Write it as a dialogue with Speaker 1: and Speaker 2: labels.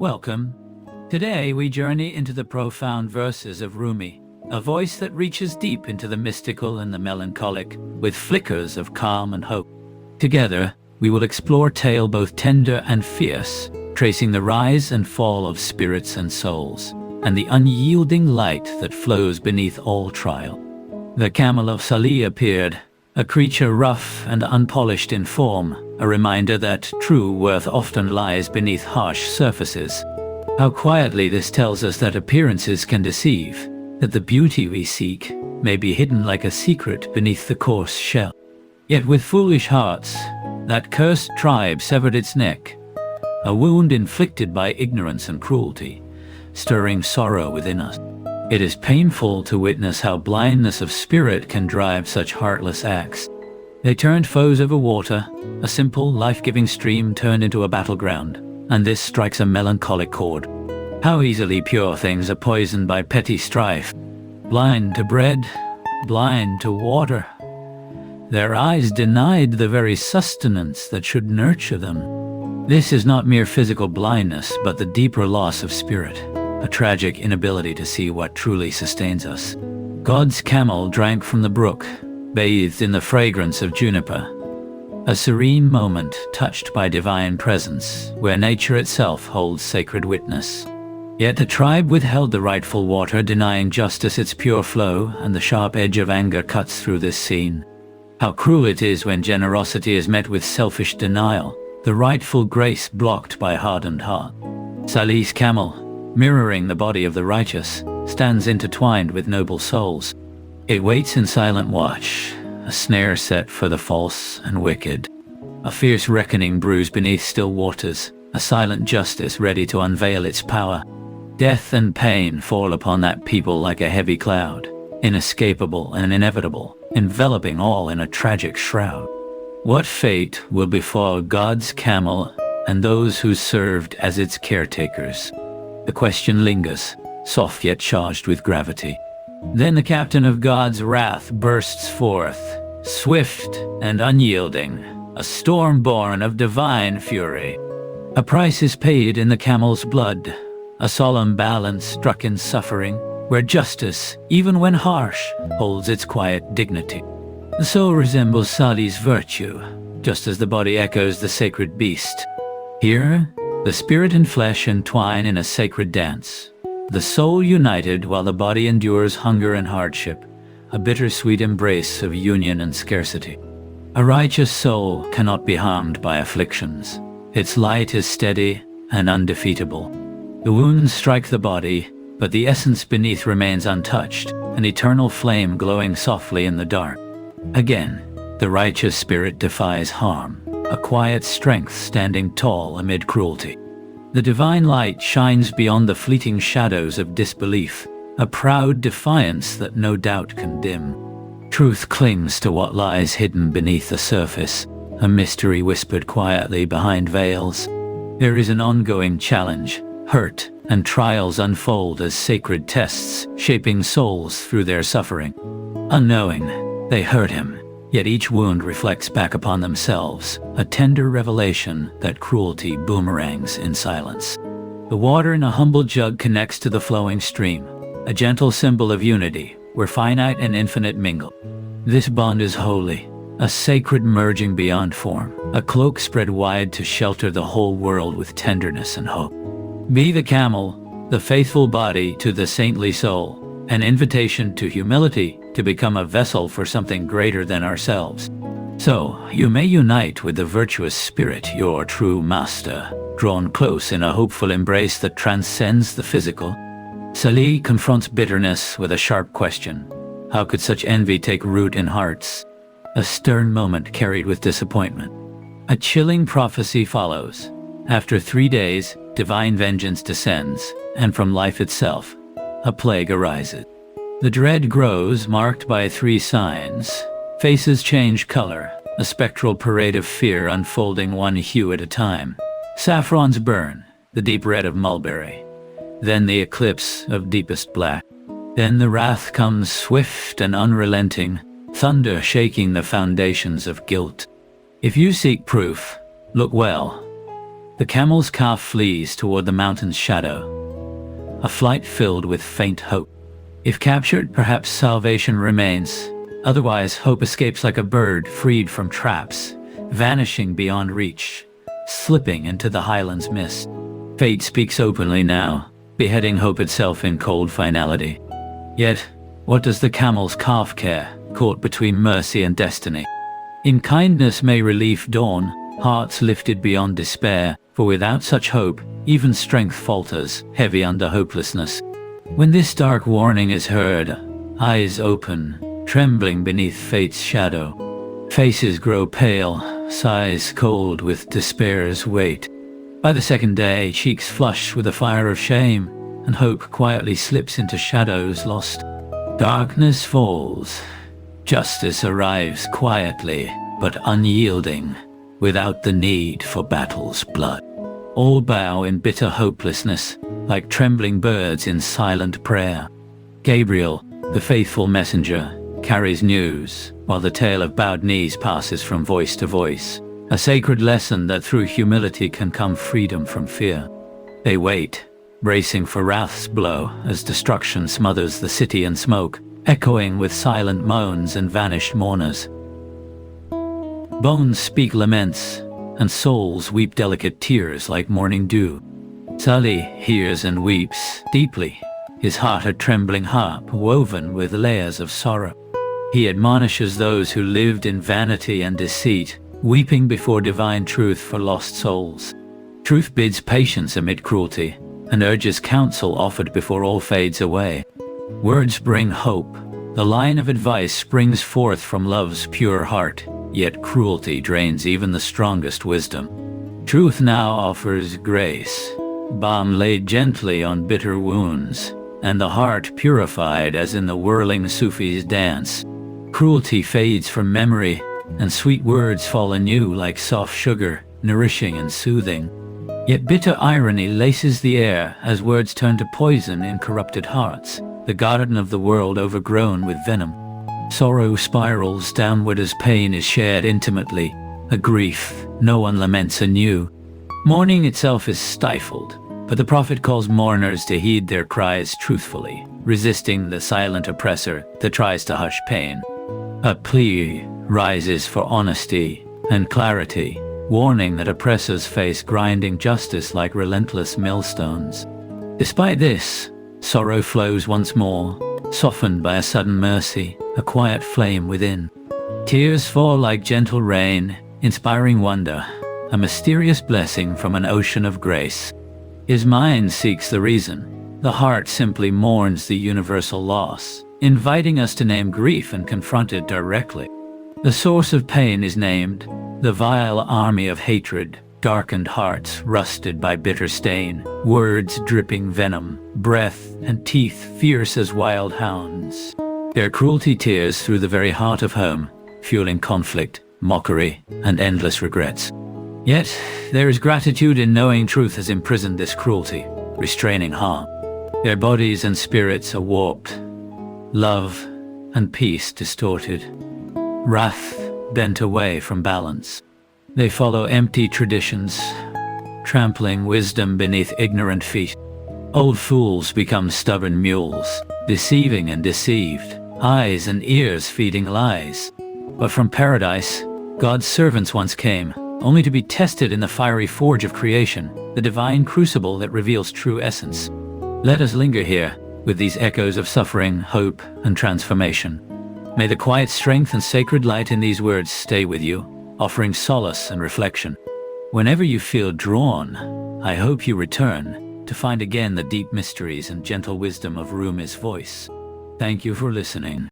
Speaker 1: Welcome. Today we journey into the profound verses of Rumi, a voice that reaches deep into the mystical and the melancholic, with flickers of calm and hope. Together, we will explore a tale both tender and fierce, tracing the rise and fall of spirits and souls, and the unyielding light that flows beneath all trial. The camel of Salih appeared, a creature rough and unpolished in form, a reminder that true worth often lies beneath harsh surfaces. How quietly this tells us that appearances can deceive, that the beauty we seek may be hidden like a secret beneath the coarse shell. Yet with foolish hearts, that cursed tribe severed its neck, a wound inflicted by ignorance and cruelty, stirring sorrow within us. It is painful to witness how blindness of spirit can drive such heartless acts. They turned foes over water, a simple, life-giving stream turned into a battleground, and this strikes a melancholic chord. How easily pure things are poisoned by petty strife. Blind to bread, blind to water. Their eyes denied the very sustenance that should nurture them. This is not mere physical blindness, but the deeper loss of spirit, a tragic inability to see what truly sustains us. God's camel drank from the brook, bathed in the fragrance of juniper. A serene moment touched by divine presence, where nature itself holds sacred witness. Yet the tribe withheld the rightful water, denying justice its pure flow, and the sharp edge of anger cuts through this scene. How cruel it is when generosity is met with selfish denial, the rightful grace blocked by hardened heart. Salih's camel, mirroring the body of the righteous, stands intertwined with noble souls. It waits in silent watch, a snare set for the false and wicked. A fierce reckoning brews beneath still waters, a silent justice ready to unveil its power. Death and pain fall upon that people like a heavy cloud, inescapable and inevitable, enveloping all in a tragic shroud. What fate will befall God's camel and those who served as its caretakers? The question lingers, soft yet charged with gravity. Then the captain of God's wrath bursts forth, swift and unyielding, a storm born of divine fury. A price is paid in the camel's blood, a solemn balance struck in suffering, where justice, even when harsh, holds its quiet dignity. The soul resembles Salih's virtue, just as the body echoes the sacred beast. Here, the spirit and flesh entwine in a sacred dance, the soul united while the body endures hunger and hardship, a bittersweet embrace of union and scarcity. A righteous soul cannot be harmed by afflictions. Its light is steady and undefeatable. The wounds strike the body, but the essence beneath remains untouched, an eternal flame glowing softly in the dark. Again, the righteous spirit defies harm, a quiet strength standing tall amid cruelty. The divine light shines beyond the fleeting shadows of disbelief, a proud defiance that no doubt can dim. Truth clings to what lies hidden beneath the surface, a mystery whispered quietly behind veils. There is an ongoing challenge, hurt and trials unfold as sacred tests, shaping souls through their suffering. Unknowing, they hurt him. Yet each wound reflects back upon themselves, a tender revelation that cruelty boomerangs in silence. The water in a humble jug connects to the flowing stream, a gentle symbol of unity, where finite and infinite mingle. This bond is holy, a sacred merging beyond form, a cloak spread wide to shelter the whole world with tenderness and hope. Be the camel, the faithful body to the saintly soul, an invitation to humility, to become a vessel for something greater than ourselves. So, you may unite with the virtuous spirit, your true master, drawn close in a hopeful embrace that transcends the physical. Salih confronts bitterness with a sharp question. How could such envy take root in hearts? A stern moment carried with disappointment. A chilling prophecy follows. After 3 days, divine vengeance descends, and from life itself, a plague arises. The dread grows, marked by 3 signs. Faces change color, a spectral parade of fear unfolding one hue at a time. Saffrons burn, the deep red of mulberry. Then the eclipse of deepest black. Then the wrath comes swift and unrelenting, thunder shaking the foundations of guilt. If you seek proof, look well. The camel's calf flees toward the mountain's shadow, a flight filled with faint hope. If captured, perhaps salvation remains. Otherwise, hope escapes like a bird freed from traps, vanishing beyond reach, slipping into the highlands' mist. Fate speaks openly now, beheading hope itself in cold finality. Yet, what does the camel's calf care, caught between mercy and destiny? In kindness may relief dawn, hearts lifted beyond despair, for without such hope, even strength falters, heavy under hopelessness. When this dark warning is heard, eyes open, trembling beneath fate's shadow. Faces grow pale, sighs cold with despair's weight. By the second day, cheeks flush with the fire of shame, and hope quietly slips into shadows lost. Darkness falls. Justice arrives quietly, but unyielding, without the need for battle's blood. All bow in bitter hopelessness, like trembling birds in silent prayer. Gabriel, the faithful messenger, carries news, while the tale of bowed knees passes from voice to voice. A sacred lesson that through humility can come freedom from fear. They wait, bracing for wrath's blow as destruction smothers the city in smoke, echoing with silent moans and vanished mourners. Bones speak laments, and souls weep delicate tears like morning dew. Salih hears and weeps deeply, his heart a trembling harp woven with layers of sorrow. He admonishes those who lived in vanity and deceit, weeping before divine truth for lost souls. Truth bids patience amid cruelty, and urges counsel offered before all fades away. Words bring hope. The line of advice springs forth from love's pure heart, yet cruelty drains even the strongest wisdom. Truth now offers grace, balm laid gently on bitter wounds, and the heart purified as in the whirling Sufi's dance. Cruelty fades from memory, and sweet words fall anew like soft sugar, nourishing and soothing. Yet bitter irony laces the air as words turn to poison in corrupted hearts, the garden of the world overgrown with venom. Sorrow spirals downward as pain is shared intimately, a grief no one laments anew. Mourning itself is stifled, but the prophet calls mourners to heed their cries truthfully, resisting the silent oppressor that tries to hush pain. A plea rises for honesty and clarity, warning that oppressors face grinding justice like relentless millstones. Despite this, sorrow flows once more, softened by a sudden mercy, a quiet flame within. Tears fall like gentle rain, inspiring wonder, a mysterious blessing from an ocean of grace. His mind seeks the reason. The heart simply mourns the universal loss, inviting us to name grief and confront it directly. The source of pain is named, the vile army of hatred, darkened hearts rusted by bitter stain, words dripping venom, breath and teeth fierce as wild hounds. Their cruelty tears through the very heart of home, fueling conflict, mockery, and endless regrets. Yet, there is gratitude in knowing truth has imprisoned this cruelty, restraining harm. Their bodies and spirits are warped, love and peace distorted, wrath bent away from balance. They follow empty traditions, trampling wisdom beneath ignorant feet. Old fools become stubborn mules, deceiving and deceived, eyes and ears feeding lies. But from paradise, God's servants once came, only to be tested in the fiery forge of creation, the divine crucible that reveals true essence. Let us linger here, with these echoes of suffering, hope, and transformation. May the quiet strength and sacred light in these words stay with you, offering solace and reflection. Whenever you feel drawn, I hope you return to find again the deep mysteries and gentle wisdom of Rumi's voice. Thank you for listening.